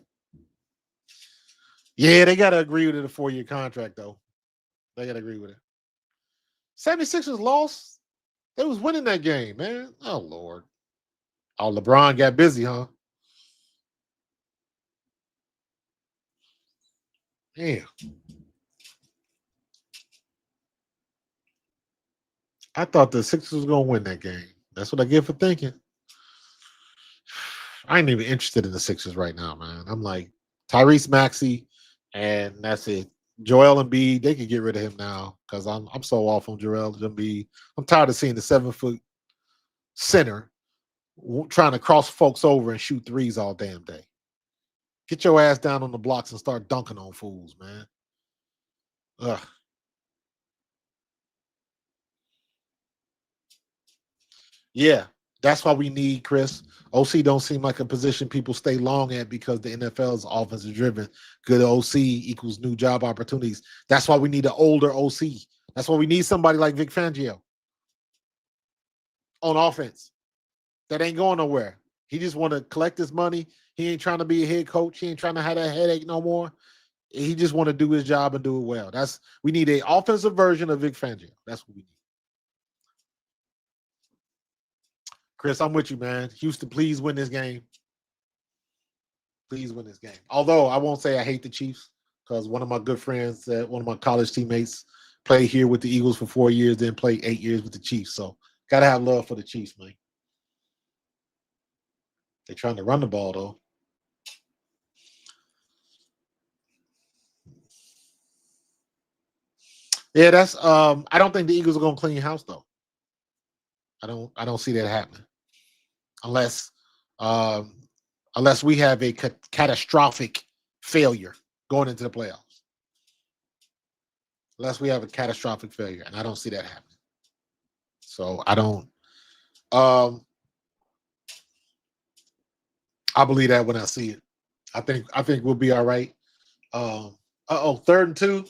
Yeah, they got to agree with it, a 4-year contract, though. They got to agree with it. 76ers lost. They was winning that game, man. Oh, Lord. Oh, LeBron got busy, huh? Yeah. I thought the Sixers was going to win that game. That's what I get for thinking. I ain't even interested in the Sixers right now, man. I'm like, Tyrese Maxey, and that's it. Joel Embiid, they could get rid of him now because I'm so off on Joel Embiid. I'm tired of seeing the 7-foot center trying to cross folks over and shoot threes all damn day. Get your ass down on the blocks and start dunking on fools, man. Ugh. Yeah, that's why we need Chris. OC don't seem like a position people stay long at because the NFL is offensive driven. Good OC equals new job opportunities. That's why we need an older OC. That's why we need somebody like Vic Fangio on offense that ain't going nowhere. He just want to collect his money. He ain't trying to be a head coach. He ain't trying to have that headache no more. He just want to do his job and do it well. We need an offensive version of Vic Fangio. That's what we need. Chris, I'm with you, man. Houston, please win this game. Please win this game. Although I won't say I hate the Chiefs because one of my good friends, one of my college teammates, played here with the Eagles for 4 years, then played 8 years with the Chiefs. So gotta have love for the Chiefs, man. They're trying to run the ball though. Yeah, that's I don't think the Eagles are gonna clean house though. I don't see that happening unless unless we have a catastrophic failure going into the playoffs. Unless we have a catastrophic failure, and I don't see that happening. So I don't. I believe that when I see it. I think we'll be all right. 3rd and 2,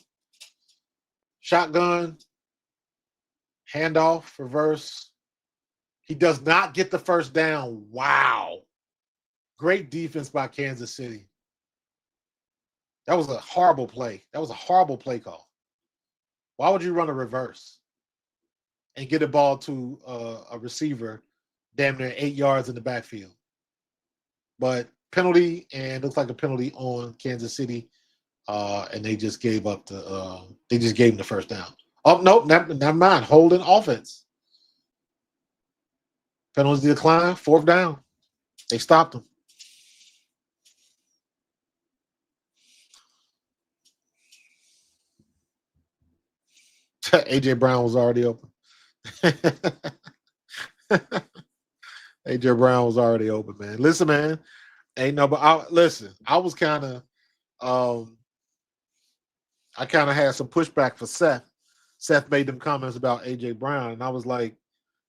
shotgun, handoff, reverse. He does not get the first down. Wow. Great defense by Kansas City. That was a horrible play. That was a horrible play call. Why would you run a reverse and get a ball to a receiver damn near 8 yards in the backfield? But penalty, and looks like a penalty on Kansas City, and they just gave up they just gave him the first down. Oh, nope, never mind. Holding offense. Penalty decline, 4th down. They stopped him. AJ Brown was already open. AJ Brown was already open, man. Listen, man. Ain't no, but listen, I was kind of I kind of had some pushback for Seth. Seth made them comments about AJ Brown, and I was like,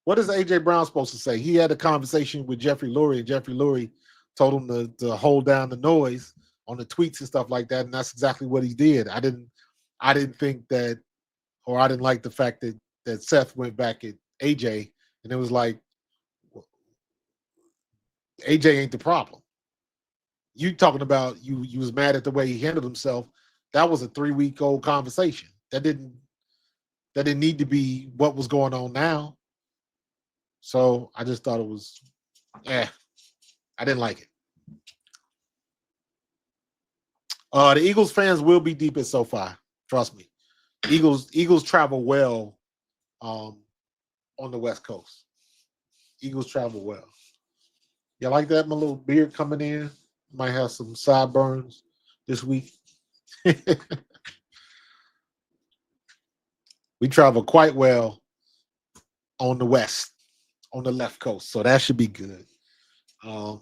what is AJ Brown supposed to say? He had a conversation with Jeffrey Lurie, and Jeffrey Lurie told him to hold down the noise on the tweets and stuff like that, and that's exactly what he did. I didn't think that, or I didn't like the fact that Seth went back at AJ, and it was like, AJ ain't the problem. You talking about you was mad at the way he handled himself. That was a 3-week-old conversation. That didn't need to be what was going on now. So I just thought it was, I didn't like it. The Eagles fans will be deep at SoFi. Trust me. Eagles travel well on the West Coast. Eagles travel well. You like that? My little beard coming in. Might have some sideburns this week. We travel quite well on the west, on the left coast, so that should be good. Oh,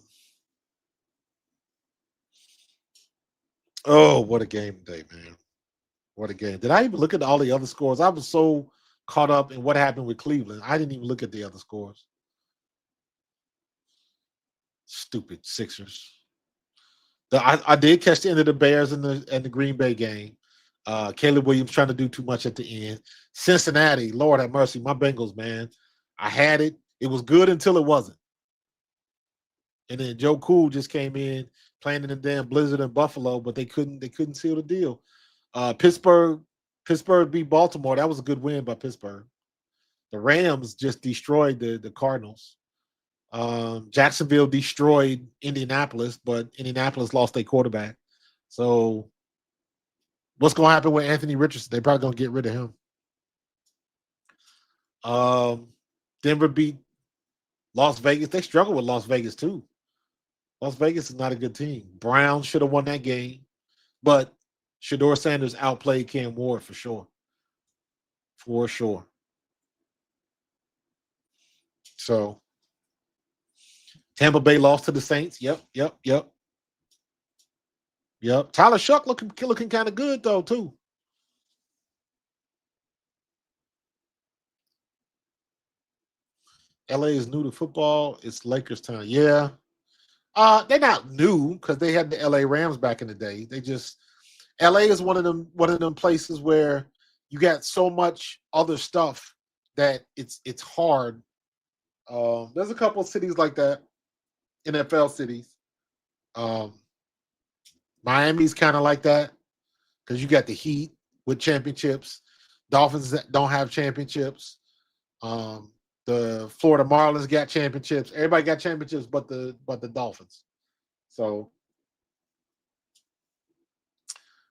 what a game today, man. What a game. Did I even look at all the other scores? I was so caught up in what happened with Cleveland. I didn't even look at the other scores. Stupid Sixers. I did catch the end of the Bears and the Green Bay game. Caleb Williams trying to do too much at the end. Cincinnati, Lord have mercy, my Bengals, man. I had it. It was good until it wasn't. And then Joe Cool just came in playing in the damn blizzard in Buffalo, but they couldn't seal the deal. Pittsburgh beat Baltimore. That was a good win by Pittsburgh. The Rams just destroyed the Cardinals. Jacksonville destroyed Indianapolis, but Indianapolis lost their quarterback. So what's going to happen with Anthony Richardson? They're probably going to get rid of him. Denver beat Las Vegas. They struggle with Las Vegas too. Las Vegas is not a good team. Browns should have won that game, but Shaduer Sanders outplayed Cam Ward for sure. For sure. So Tampa Bay lost to the Saints. Yep. Tyler Shuck looking kind of good though too. LA is new to football. It's Lakers time. Yeah. They're not new because they had the LA Rams back in the day. They just LA is one of them places where you got so much other stuff that it's hard. There's a couple of cities like that, NFL cities. Miami's kind of like that because you got the Heat with championships. Dolphins don't have championships. The Florida Marlins got championships. Everybody got championships, but the Dolphins. So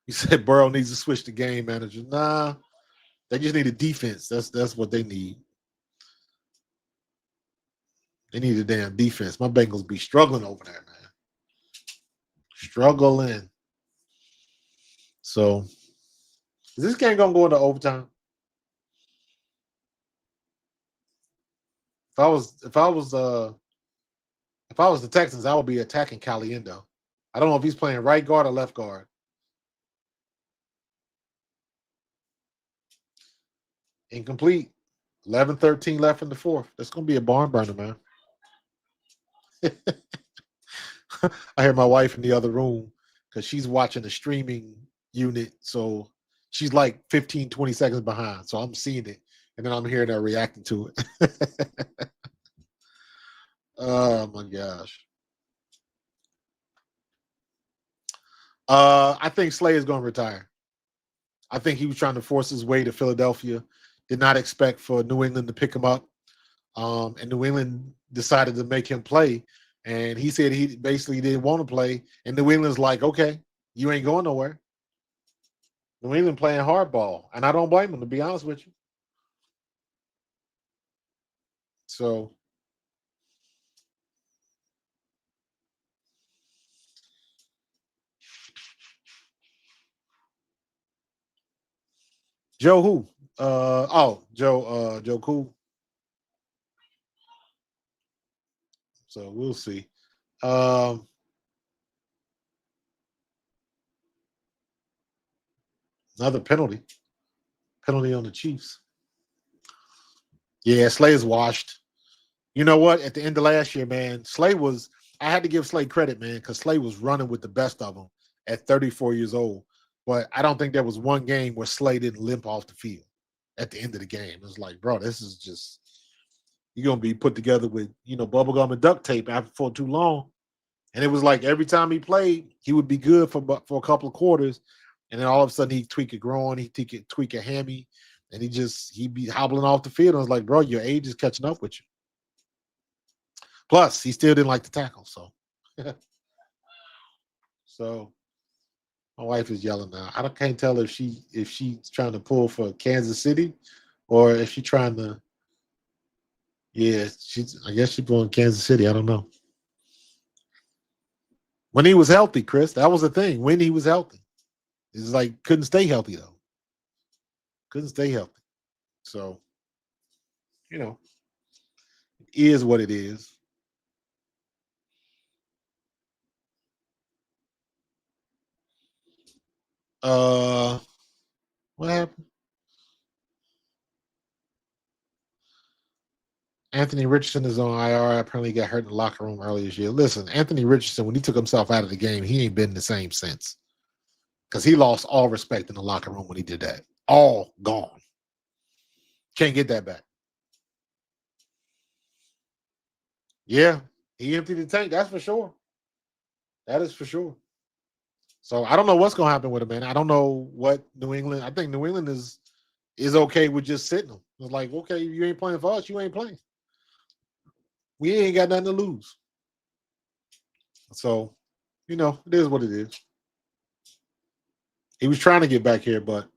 you said Burrow needs to switch the game manager. Nah, they just need a defense. That's what they need. They need a damn defense. My Bengals be struggling over there, man. Struggling. So is this game gonna go into overtime? If I was the Texans, I would be attacking Caliendo. I don't know if he's playing right guard or left guard. Incomplete. 11-13 left in the fourth. That's gonna be a barn burner, man. I hear my wife in the other room because she's watching the streaming unit. So she's like 15, 20 seconds behind. So I'm seeing it. And then I'm hearing her reacting to it. Oh my gosh. I think Slay is going to retire. I think he was trying to force his way to Philadelphia. Did not expect for New England to pick him up. And New England decided to make him play. And he said he basically didn't want to play. And New England's like, okay, you ain't going nowhere. New England playing hardball. And I don't blame them, to be honest with you. So Joe who? Joe Cool. So we'll see. Another penalty. Penalty on the Chiefs. Yeah, Slay's washed. You know what? At the end of last year, man, I had to give Slay credit, man, because Slay was running with the best of them at 34 years old. But I don't think there was one game where Slay didn't limp off the field at the end of the game. It was like, bro, this is just, you're going to be put together with, bubblegum and duct tape for too long. And it was like every time he played, he would be good for a couple of quarters. And then all of a sudden he'd tweak a groin, he'd tweak a hammy, and he'd be hobbling off the field. I was like, bro, your age is catching up with you. Plus, he still didn't like to tackle. So, so my wife is yelling now. I can't tell if she's trying to pull for Kansas City or if she's trying to Yeah, I guess she's going to Kansas City. I don't know. When he was healthy, Chris, that was the thing. When he was healthy, it's like couldn't stay healthy though. Couldn't stay healthy. So you know, it is what it is. Uh, what happened? Anthony Richardson is on IR. Apparently, he got hurt in the locker room earlier this year. Listen, Anthony Richardson, when he took himself out of the game, he ain't been the same since because he lost all respect in the locker room when he did that. All gone. Can't get that back. Yeah, he emptied the tank. That's for sure. That is for sure. So I don't know what's going to happen with him, man. I don't know what New England. I think New England is okay with just sitting him. It's like, okay, you ain't playing for us, you ain't playing. We ain't got nothing to lose. So, it is what it is. He was trying to get back here, but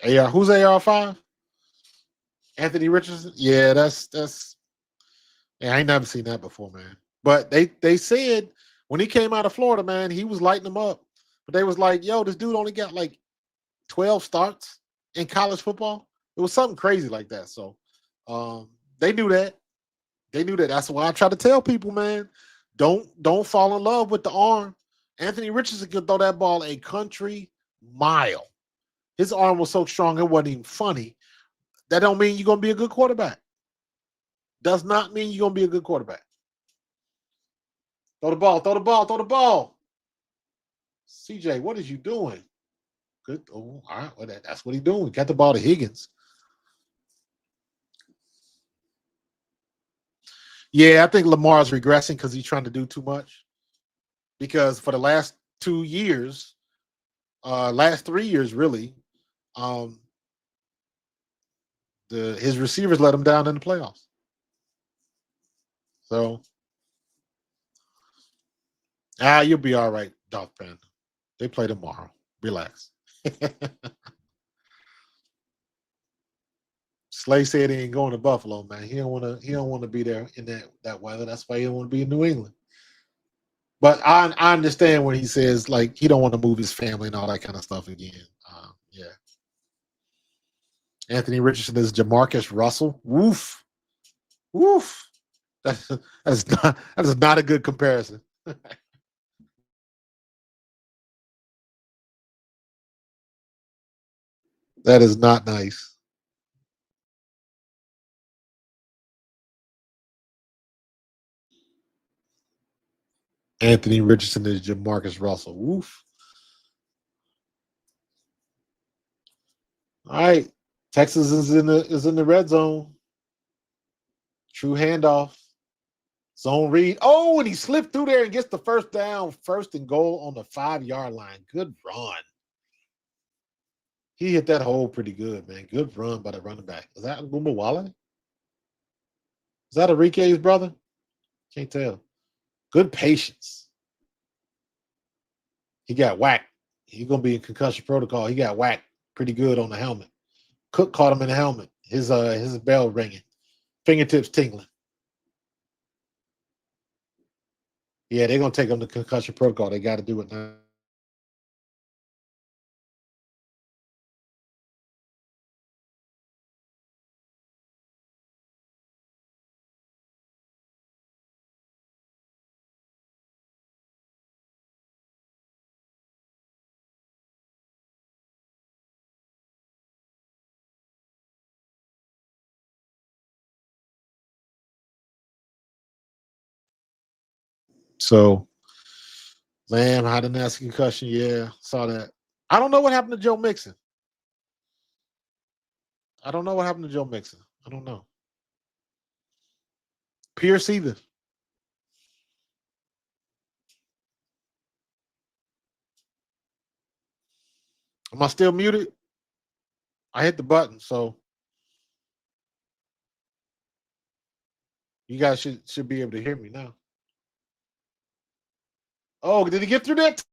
AR, who's AR5? Anthony Richardson? Yeah, that's yeah, I ain't never seen that before, man. But they said when he came out of Florida, man, he was lighting them up. But they was like, yo, this dude only got like 12 starts in college football. It was something crazy like that. So they knew that. They knew that. That's why I try to tell people, man, don't fall in love with the arm. Anthony Richardson could throw that ball a country mile. His arm was so strong it wasn't even funny. That don't mean you're gonna be a good quarterback. Does not mean you're gonna be a good quarterback. Throw the ball, throw the ball, throw the ball. CJ, what is you doing? Good. Oh, all right. Well, that's what he's doing. Got the ball to Higgins. Yeah, I think Lamar's regressing because he's trying to do too much. Because for the last 2 years, last 3 years really, um, his receivers let him down in the playoffs. So you'll be all right, Dolph Panda. They play tomorrow. Relax. Slay said he ain't going to Buffalo, man. He don't want to. He don't want to be there in that weather. That's why he don't want to be in New England. But I understand when he says like he don't want to move his family and all that kind of stuff again. Yeah. Anthony Richardson is Jamarcus Russell. Woof, woof. That is not a good comparison. That is not nice. Anthony Richardson is Jamarcus Russell. Woof. All right. Texas is in the red zone. True handoff. Zone read. Oh, and he slipped through there and gets the first down, first and goal on the 5-yard line. Good run. He hit that hole pretty good, man. Good run by the running back. Is that Wale? Is that Enrique's brother? Can't tell. Good patience. He got whacked. He's gonna be in concussion protocol. He got whacked pretty good on the helmet. Cook caught him in the helmet. His bell ringing, fingertips tingling. Yeah, they're gonna take him to concussion protocol. They got to do it now. So, man, had a nasty concussion. Yeah, saw that. I don't know what happened to Joe Mixon. I don't know what happened to Joe Mixon. I don't know. Pierce either. Am I still muted? I hit the button, so you guys should be able to hear me now. Oh, did he get through that?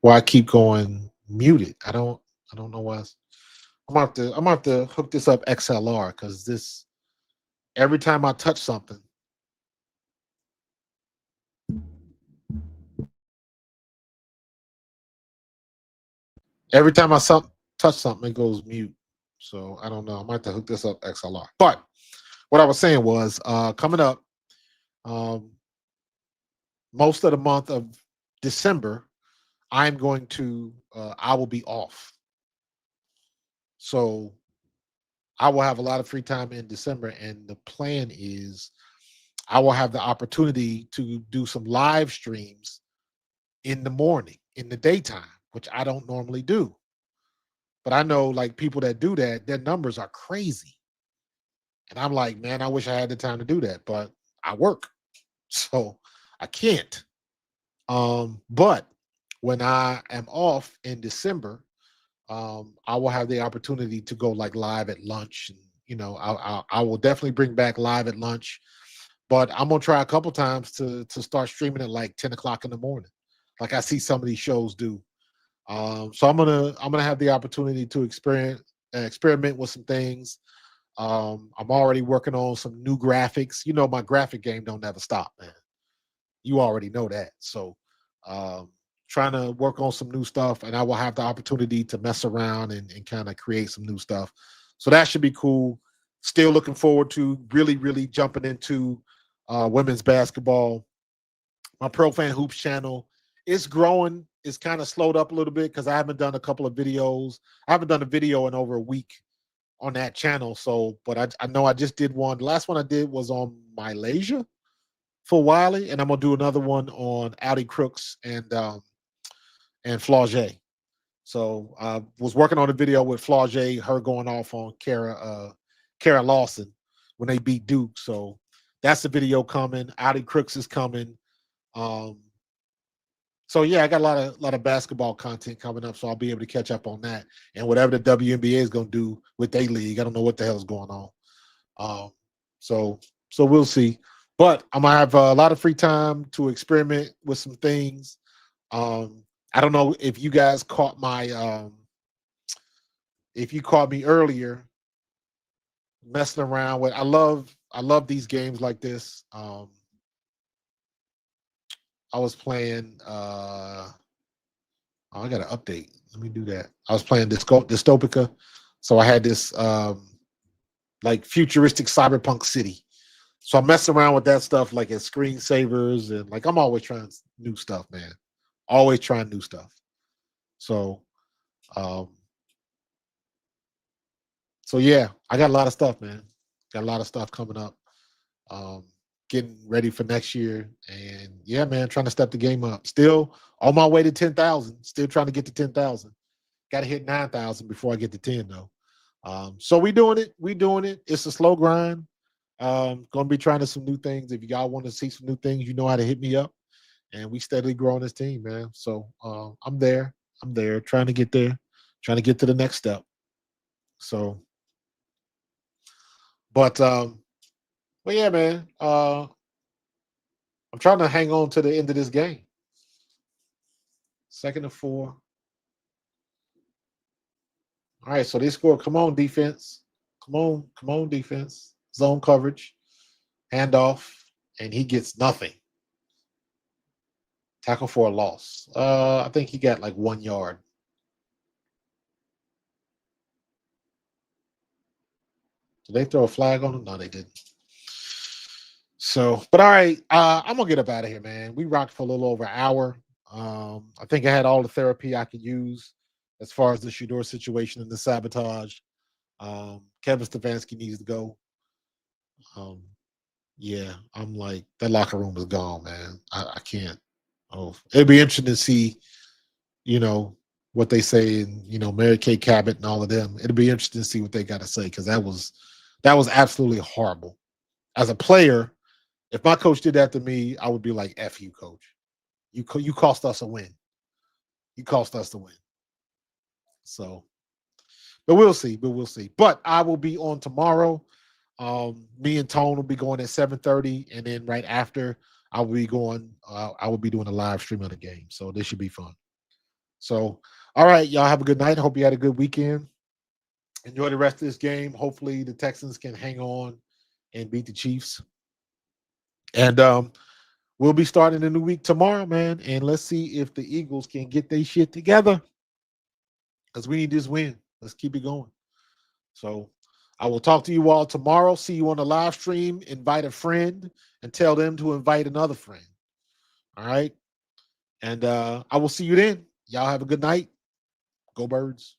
why I keep going muted. I don't know why. I'm gonna have to hook this up XLR because this every time I touch something, every time touch something, it goes mute. So I don't know. I might have to hook this up XLR. But what I was saying was coming up, um, most of the month of December, I'm going to I will be off. So I will have a lot of free time in December, and the plan is I will have the opportunity to do some live streams in the morning, in the daytime, which I don't normally do. But I know like people that do that, their numbers are crazy. And I'm like, man, I wish I had the time to do that, but I work. So I can't. But when I am off in December, I will have the opportunity to go like live at lunch. And, I will definitely bring back live at lunch, but I'm gonna try a couple times to start streaming at like 10 o'clock in the morning, like I see some of these shows do. So I'm gonna have the opportunity to experiment with some things. I'm already working on some new graphics. My graphic game don't ever stop, man. You already know that. So um, trying to work on some new stuff, and I will have the opportunity to mess around and kind of create some new stuff. So that should be cool. Still looking forward to really, really jumping into women's basketball. My Pro Fan Hoops channel is growing. It's kind of slowed up a little bit because I haven't done a couple of videos. I haven't done a video in over a week on that channel. So, but I know I just did one. The last one I did was on Malaysia for Wiley, and I'm gonna do another one on Audi Crooks and Flauget. So I was working on a video with Flauget, her going off on Kara Lawson when they beat Duke. So that's the video coming. Audi Crooks is coming. Um, so yeah, I got a lot of basketball content coming up, so I'll be able to catch up on that. And whatever the WNBA is gonna do with their league, I don't know what the hell's going on. Um, so so we'll see. But I'm gonna have a lot of free time to experiment with some things. I don't know if you guys caught my if you caught me earlier messing around with I love these games like this. I was playing oh, I got an update. Let me do that. I was playing Dystopica. So I had this like futuristic cyberpunk city. So I'm messing around with that stuff like as screensavers and like I'm always trying new stuff, man. Always trying new stuff. So um so yeah, I got a lot of stuff, man. Got a lot of stuff coming up. Um Getting ready for next year. And yeah, man, trying to step the game up. Still on my way to 10,000. Still trying to get to 10,000. Got to hit 9,000 before I get to 10 though. So we doing it. We doing it. It's a slow grind. Gonna be trying to some new things. If y'all want to see some new things, you know how to hit me up. And we steadily growing this team, man. So I'm there. I'm there, trying to get there, trying to get to the next step. So, but but yeah, man. I'm trying to hang on to the end of this game. Second and 4. All right, so they score. Come on, defense. Come on, defense. Zone coverage, handoff, and he gets nothing. Tackle for a loss. I think he got like 1 yard. Did they throw a flag on him? No, they didn't. So, but all right, I'm gonna get up out of here, man. We rocked for a little over an hour. I think I had all the therapy I could use as far as the Shedeur situation and the sabotage. Kevin Stefanski needs to go. Um, yeah, I'm like that locker room is gone, man. I can't. Oh, it'd be interesting to see, you know, what they say, and Mary Kay Cabot and all of them. It'd be interesting to see what they got to say because that was absolutely horrible. As a player, if my coach did that to me, I would be like, "F you, coach. You cost us a win. You cost us the win." So, but we'll see. But we'll see. But I will be on tomorrow. Me and Tone will be going at 7:30, and then right after, I will be going. I will be doing a live stream of the game. So this should be fun. So, all right, y'all have a good night. Hope you had a good weekend. Enjoy the rest of this game. Hopefully, the Texans can hang on and beat the Chiefs. And we'll be starting a new week tomorrow, man. And let's see if the Eagles can get their shit together, because we need this win. Let's keep it going. So I will talk to you all tomorrow. See you on the live stream. Invite a friend and tell them to invite another friend. All right. And I will see you then. Y'all have a good night. Go Birds.